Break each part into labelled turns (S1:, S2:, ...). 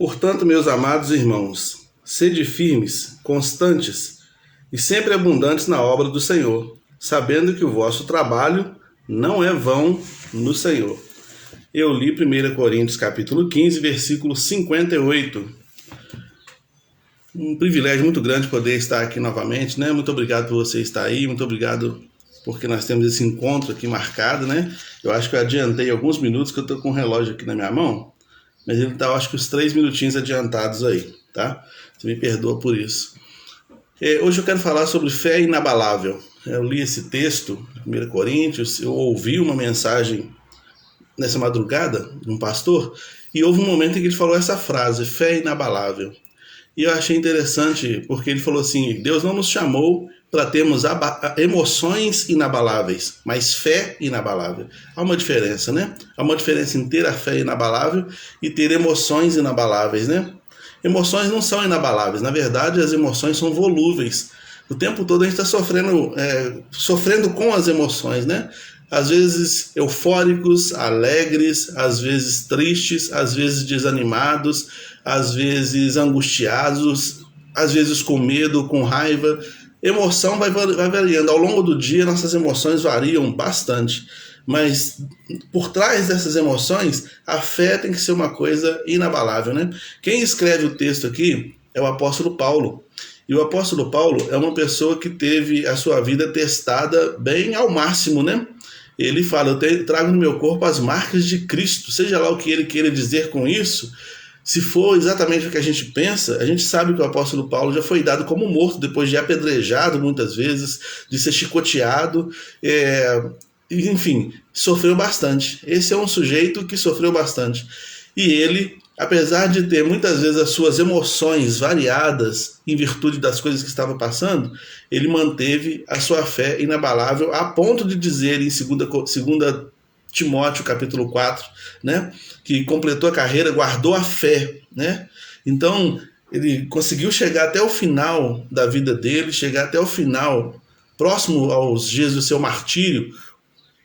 S1: Portanto, meus amados irmãos, sede firmes, constantes e sempre abundantes na obra do Senhor, sabendo que o vosso trabalho não é vão no Senhor. Eu li 1 Coríntios capítulo 15, versículo 58. Um privilégio muito grande poder estar aqui novamente, né? Muito obrigado por você estar aí, muito obrigado porque nós temos esse encontro aqui marcado, né? Eu acho que eu adiantei alguns minutos, que eu estou com o relógio aqui na minha mão, mas ele está, acho que uns 3 minutinhos adiantados aí, tá? Você me perdoa por isso. Hoje eu quero falar sobre fé inabalável. Eu li esse texto, 1 Coríntios, eu ouvi uma mensagem nessa madrugada de um pastor, e houve um momento em que ele falou essa frase, fé inabalável. E eu achei interessante, porque ele falou assim, Deus não nos chamou para termos emoções inabaláveis, mas fé inabalável. Há uma diferença, né? Há uma diferença em ter a fé inabalável e ter emoções inabaláveis, né? Emoções não são inabaláveis, na verdade as emoções são volúveis. O tempo todo a gente está sofrendo com as emoções, né? Às vezes eufóricos, alegres, às vezes tristes, às vezes desanimados, às vezes angustiados, às vezes com medo, com raiva. Emoção vai variando. Ao longo do dia, nossas emoções variam bastante. Mas por trás dessas emoções, a fé tem que ser uma coisa inabalável, né? Quem escreve o texto aqui é o apóstolo Paulo. E o apóstolo Paulo é uma pessoa que teve a sua vida testada bem ao máximo, né? Ele fala, eu trago no meu corpo as marcas de Cristo, seja lá o que ele queira dizer com isso. Se for exatamente o que a gente pensa, a gente sabe que o apóstolo Paulo já foi dado como morto, depois de apedrejado muitas vezes, de ser chicoteado, enfim, sofreu bastante. Esse é um sujeito que sofreu bastante. E ele, apesar de ter muitas vezes as suas emoções variadas em virtude das coisas que estava passando, ele manteve a sua fé inabalável a ponto de dizer em 2 Timóteo capítulo 4, né, que completou a carreira, guardou a fé, né? Então ele conseguiu chegar até o final da vida dele, chegar até o final, próximo aos dias do seu martírio.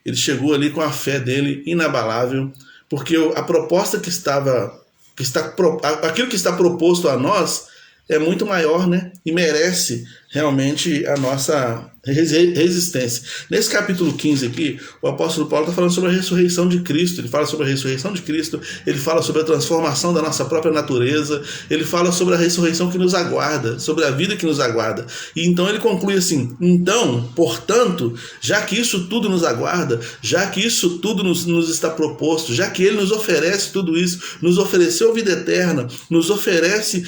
S1: Ele chegou ali com a fé dele inabalável, porque a proposta aquilo que está proposto a nós é muito maior, né? E merece realmente a nossa resistência. Nesse capítulo 15 aqui, o apóstolo Paulo está falando sobre a ressurreição de Cristo. Ele fala sobre a ressurreição de Cristo, ele fala sobre a transformação da nossa própria natureza, ele fala sobre a ressurreição que nos aguarda, sobre a vida que nos aguarda. E então ele conclui assim, então, portanto, já que isso tudo nos aguarda, já que isso tudo nos está proposto, já que ele nos oferece tudo isso, nos ofereceu vida eterna, nos oferece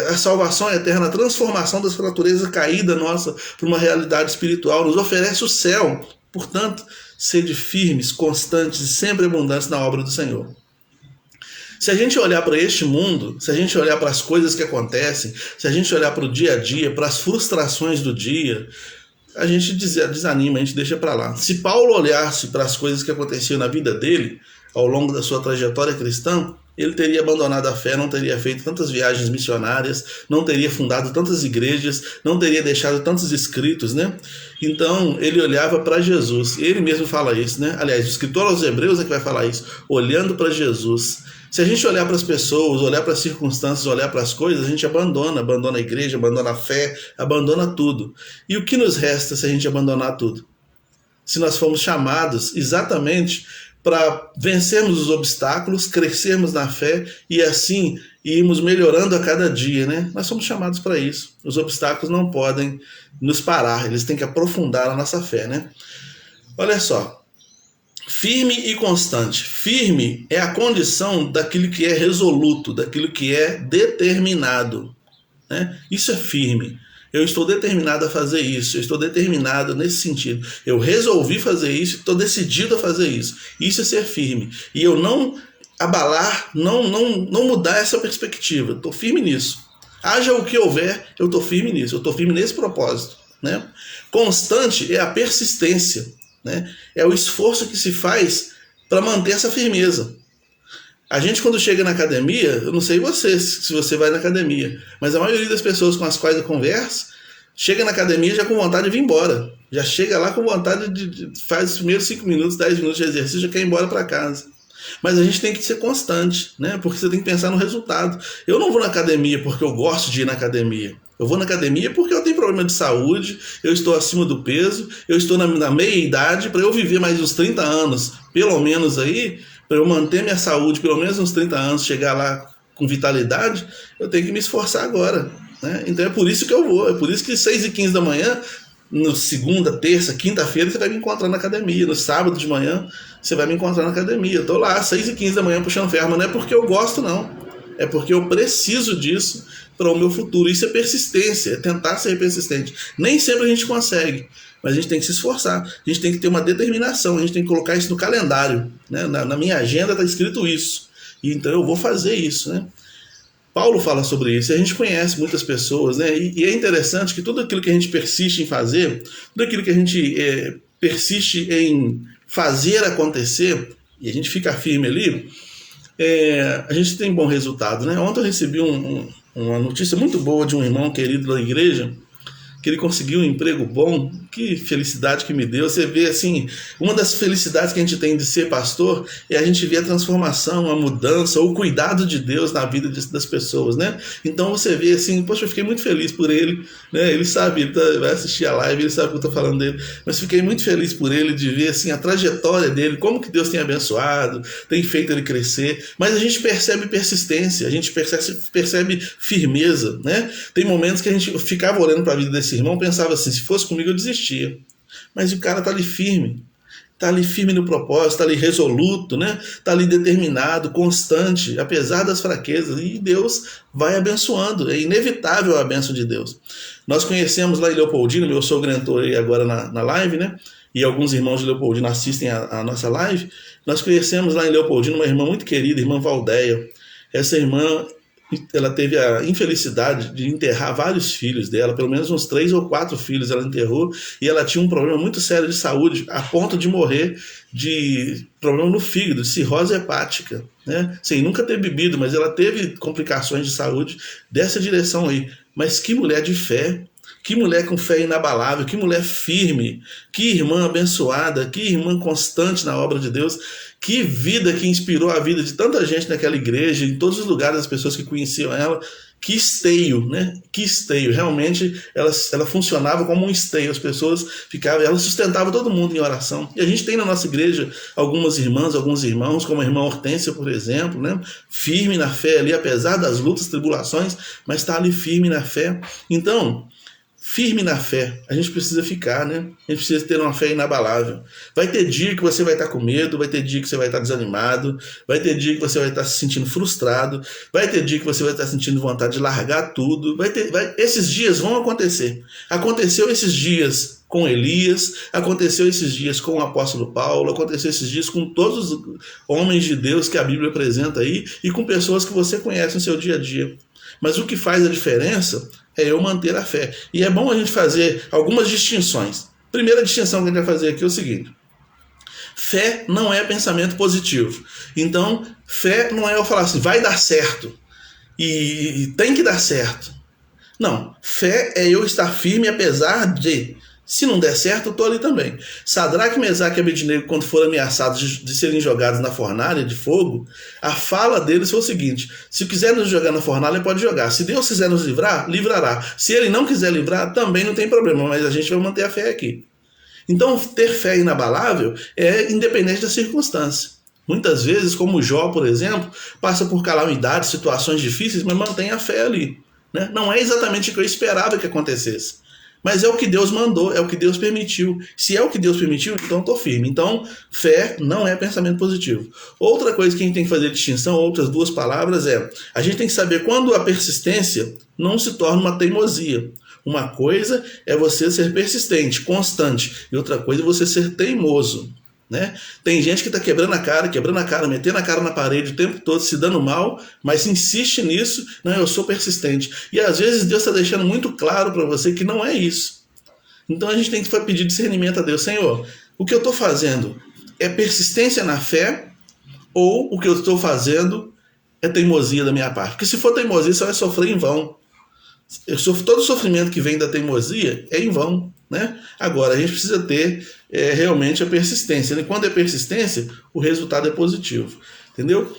S1: a salvação eterna, a transformação dessa natureza caída nossa para uma realidade espiritual, nos oferece o céu. Portanto, sede firmes, constantes e sempre abundantes na obra do Senhor. Se a gente olhar para este mundo, se a gente olhar para as coisas que acontecem, se a gente olhar para o dia a dia, para as frustrações do dia, a gente desanima, a gente deixa para lá. Se Paulo olhasse para as coisas que aconteciam na vida dele, ao longo da sua trajetória cristã, ele teria abandonado a fé, não teria feito tantas viagens missionárias, não teria fundado tantas igrejas, não teria deixado tantos escritos, né? Então, ele olhava para Jesus. Ele mesmo fala isso, né? Aliás, o escritor aos Hebreus é que vai falar isso, olhando para Jesus. Se a gente olhar para as pessoas, olhar para as circunstâncias, olhar para as coisas, a gente abandona a igreja, abandona a fé, abandona tudo. E o que nos resta se a gente abandonar tudo? Se nós fomos chamados exatamente para vencermos os obstáculos, crescermos na fé e assim irmos melhorando a cada dia, né? Nós somos chamados para isso. Os obstáculos não podem nos parar, eles têm que aprofundar a nossa fé, né? Olha só, firme e constante. Firme é a condição daquilo que é resoluto, daquilo que é determinado, né? Isso é firme. Eu estou determinado a fazer isso, eu estou determinado nesse sentido. Eu resolvi fazer isso, estou decidido a fazer isso. Isso é ser firme. E eu não abalar, não mudar essa perspectiva. Estou firme nisso. Haja o que houver, eu estou firme nisso. Eu estou firme nesse propósito, né? Constante é a persistência, né? É o esforço que se faz para manter essa firmeza. A gente, quando chega na academia, eu não sei você, se você vai na academia, mas a maioria das pessoas com as quais eu converso, chega na academia já com vontade de vir embora. Já chega lá com vontade faz os primeiros 5 minutos, 10 minutos de exercício, já quer ir embora para casa. Mas a gente tem que ser constante, né? Porque você tem que pensar no resultado. Eu não vou na academia porque eu gosto de ir na academia. Eu vou na academia porque eu tenho problema de saúde, eu estou acima do peso, eu estou na meia idade, para eu viver mais uns 30 anos, pelo menos aí, para eu manter minha saúde pelo menos uns 30 anos, chegar lá com vitalidade, eu tenho que me esforçar agora, né? Então é por isso que eu vou, é por isso que 6h15 da manhã, no segunda, terça, quinta-feira, você vai me encontrar na academia. No sábado de manhã, você vai me encontrar na academia. Eu tô lá, 6h15 da manhã, puxando ferro, mas não é porque eu gosto, não. É porque eu preciso disso para o meu futuro. Isso é persistência, é tentar ser persistente. Nem sempre a gente consegue, mas a gente tem que se esforçar. A gente tem que ter uma determinação, a gente tem que colocar isso no calendário, né? Na minha agenda está escrito isso. E então eu vou fazer isso, né? Paulo fala sobre isso, e a gente conhece muitas pessoas, né? E é interessante que tudo aquilo que a gente persiste em fazer, tudo aquilo que a gente persiste em fazer acontecer, e a gente fica firme ali, a gente tem bom resultado, né? Ontem eu recebi uma notícia muito boa de um irmão querido da igreja, que ele conseguiu um emprego bom. Que felicidade que me deu. Você vê assim, uma das felicidades que a gente tem de ser pastor é a gente ver a transformação, a mudança, o cuidado de Deus na vida das pessoas, né? Então você vê assim, poxa, eu fiquei muito feliz por ele, né? Ele sabe, ele vai assistir a live, ele sabe que eu estou falando dele, mas fiquei muito feliz por ele, de ver assim a trajetória dele, como que Deus tem abençoado, tem feito ele crescer. Mas a gente percebe persistência, a gente percebe firmeza, né? Tem momentos que a gente ficava olhando para a vida desse irmão, pensava assim, se fosse comigo eu desistia. Mas o cara tá ali firme no propósito, tá ali resoluto, né? Tá ali determinado, constante, apesar das fraquezas, e Deus vai abençoando. É inevitável a bênção de Deus. Nós conhecemos lá em Leopoldina, meu sogro entrou aí agora na live, né? E alguns irmãos de Leopoldina assistem a nossa live. Nós conhecemos lá em Leopoldina uma irmã muito querida, irmã Valdeia. Essa irmã, ela teve a infelicidade de enterrar vários filhos dela, pelo menos uns 3 ou 4 filhos ela enterrou, e ela tinha um problema muito sério de saúde, a ponto de morrer de problema no fígado, cirrose hepática, né? Sem nunca ter bebido, mas ela teve complicações de saúde dessa direção aí. Mas que mulher de fé, que mulher com fé inabalável, que mulher firme, que irmã abençoada, que irmã constante na obra de Deus, que vida que inspirou a vida de tanta gente naquela igreja, em todos os lugares, as pessoas que conheciam ela. Que esteio, né? Que esteio. Realmente ela funcionava como um esteio. As pessoas ficavam, ela sustentava todo mundo em oração. E a gente tem na nossa igreja algumas irmãs, alguns irmãos, como a irmã Hortência, por exemplo, né? Firme na fé ali, apesar das lutas, tribulações, mas está ali firme na fé. Então, firme na fé, a gente precisa ficar, né? A gente precisa ter uma fé inabalável. Vai ter dia que você vai estar com medo, vai ter dia que você vai estar desanimado, vai ter dia que você vai estar se sentindo frustrado, vai ter dia que você vai estar sentindo vontade de largar tudo. Esses dias vão acontecer. Aconteceu esses dias com Elias, aconteceu esses dias com o apóstolo Paulo, aconteceu esses dias com todos os homens de Deus que a Bíblia apresenta aí e com pessoas que você conhece no seu dia a dia. Mas o que faz a diferença é eu manter a fé. E é bom a gente fazer algumas distinções. Primeira distinção que a gente vai fazer aqui é o seguinte: fé não é pensamento positivo. Então, fé não é eu falar assim, vai dar certo e tem que dar certo. Não, fé é eu estar firme apesar de, se não der certo, eu estou ali também. Sadraque, Mesaque e Abednego, quando foram ameaçados de serem jogados na fornalha de fogo, a fala deles foi o seguinte: se quiser nos jogar na fornalha, pode jogar. Se Deus quiser nos livrar, livrará. Se Ele não quiser livrar, também não tem problema, mas a gente vai manter a fé aqui. Então, ter fé inabalável é independente da circunstância. Muitas vezes, como Jó, por exemplo, passa por calamidades, situações difíceis, mas mantém a fé ali, né? Não é exatamente o que eu esperava que acontecesse, mas é o que Deus mandou, é o que Deus permitiu. Se é o que Deus permitiu, então eu estou firme. Então, fé não é pensamento positivo. Outra coisa que a gente tem que fazer distinção, outras duas palavras, a gente tem que saber quando a persistência não se torna uma teimosia. Uma coisa é você ser persistente, constante, e outra coisa é você ser teimoso, né? Tem gente que está quebrando a cara, metendo a cara na parede o tempo todo, se dando mal, mas insiste nisso. Não, eu sou persistente. E às vezes Deus está deixando muito claro para você que não é isso. Então a gente tem que pedir discernimento a Deus. Senhor, o que eu estou fazendo é persistência na fé, ou o que eu estou fazendo é teimosia da minha parte? Porque se for teimosia, você vai sofrer em vão. Todo o sofrimento que vem da teimosia é em vão. né? Agora, a gente precisa ter realmente a persistência. E quando é persistência, o resultado é positivo, entendeu?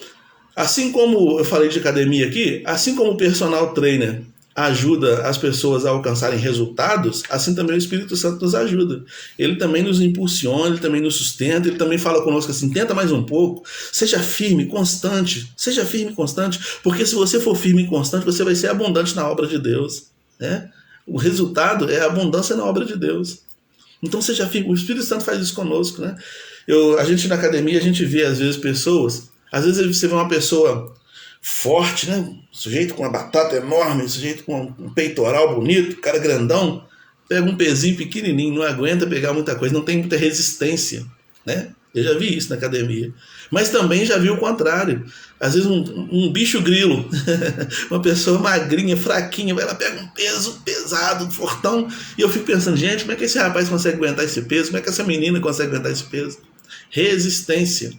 S1: Assim como eu falei de academia aqui, assim como o personal trainer ajuda as pessoas a alcançarem resultados, assim também o Espírito Santo nos ajuda. Ele também nos impulsiona, ele também nos sustenta, ele também fala conosco assim, tenta mais um pouco, seja firme, constante, porque se você for firme e constante, você vai ser abundante na obra de Deus, né? O resultado é a abundância na obra de Deus. Então seja firme, o Espírito Santo faz isso conosco, né? A gente na academia, a gente vê às vezes pessoas, às vezes você vê uma pessoa forte, né? Sujeito com uma batata enorme, sujeito com um peitoral bonito, cara grandão, pega um pezinho pequenininho, não aguenta pegar muita coisa, não tem muita resistência, né? Eu já vi isso na academia. Mas também já vi o contrário. Às vezes um bicho grilo, uma pessoa magrinha, fraquinha, ela pega um peso pesado, fortão, e eu fico pensando, gente, como é que esse rapaz consegue aguentar esse peso? Como é que essa menina consegue aguentar esse peso? Resistência.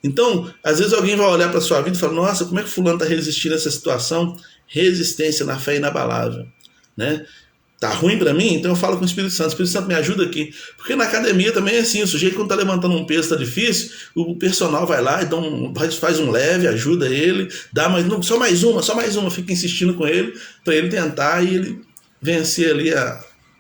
S1: Então, às vezes alguém vai olhar para a sua vida e falar, nossa, como é que fulano está resistindo a essa situação? Resistência na fé inabalável, né? Tá ruim para mim? Então eu falo com o Espírito Santo me ajuda aqui. Porque na academia também é assim, o sujeito quando tá levantando um peso, tá difícil, o personal vai lá e faz um leve, ajuda ele, dá mais, não, só mais uma, fica insistindo com ele, para ele tentar e ele vencer ali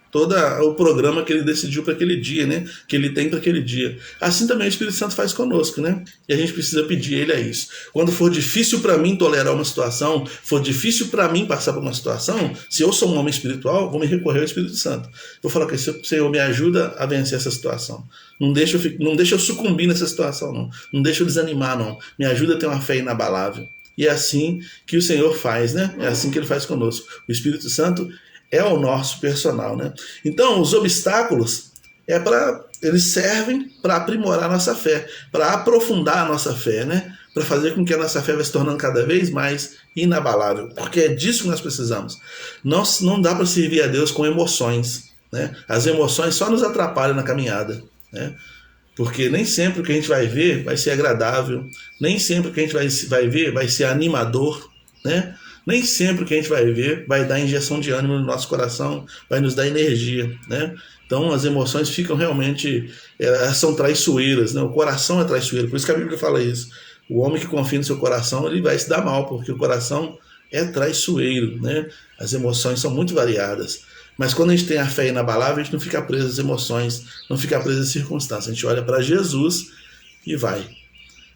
S1: todo o programa que ele decidiu para aquele dia, né? Que ele tem para aquele dia. Assim também o Espírito Santo faz conosco, né? E a gente precisa pedir a ele a isso. Quando for difícil para mim tolerar uma situação, for difícil para mim passar por uma situação, se eu sou um homem espiritual, vou me recorrer ao Espírito Santo. Vou falar que o Senhor me ajuda a vencer essa situação. Não deixa eu sucumbir nessa situação, não. Não deixa eu desanimar, não. Me ajuda a ter uma fé inabalável. E é assim que o Senhor faz, né? É assim que ele faz conosco. O Espírito Santo é o nosso personal, né? Então, os obstáculos eles servem para aprimorar a nossa fé, para aprofundar a nossa fé, né? Para fazer com que a nossa fé vá se tornando cada vez mais inabalável, porque é disso que nós precisamos. Não dá para servir a Deus com emoções, né? As emoções só nos atrapalham na caminhada, né? Porque nem sempre o que a gente vai ver vai ser agradável, nem sempre o que a gente vai ver vai ser animador, né? Nem sempre o que a gente vai ver vai dar injeção de ânimo no nosso coração, vai nos dar energia, né? Então as emoções ficam realmente, são traiçoeiras, né? O coração é traiçoeiro, por isso que a Bíblia fala isso. O homem que confia no seu coração, ele vai se dar mal, porque o coração é traiçoeiro, né? As emoções são muito variadas. Mas quando a gente tem a fé inabalável, a gente não fica preso às emoções, não fica preso às circunstâncias. A gente olha para Jesus e vai.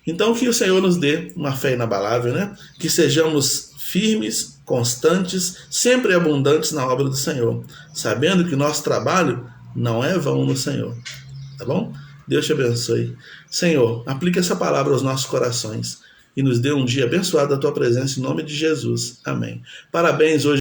S1: Então que o Senhor nos dê uma fé inabalável, né? Que sejamos firmes, constantes, sempre abundantes na obra do Senhor, sabendo que o nosso trabalho não é vão no Senhor. Tá bom? Deus te abençoe. Senhor, aplique essa palavra aos nossos corações e nos dê um dia abençoado da tua presença em nome de Jesus. Amém. Parabéns hoje.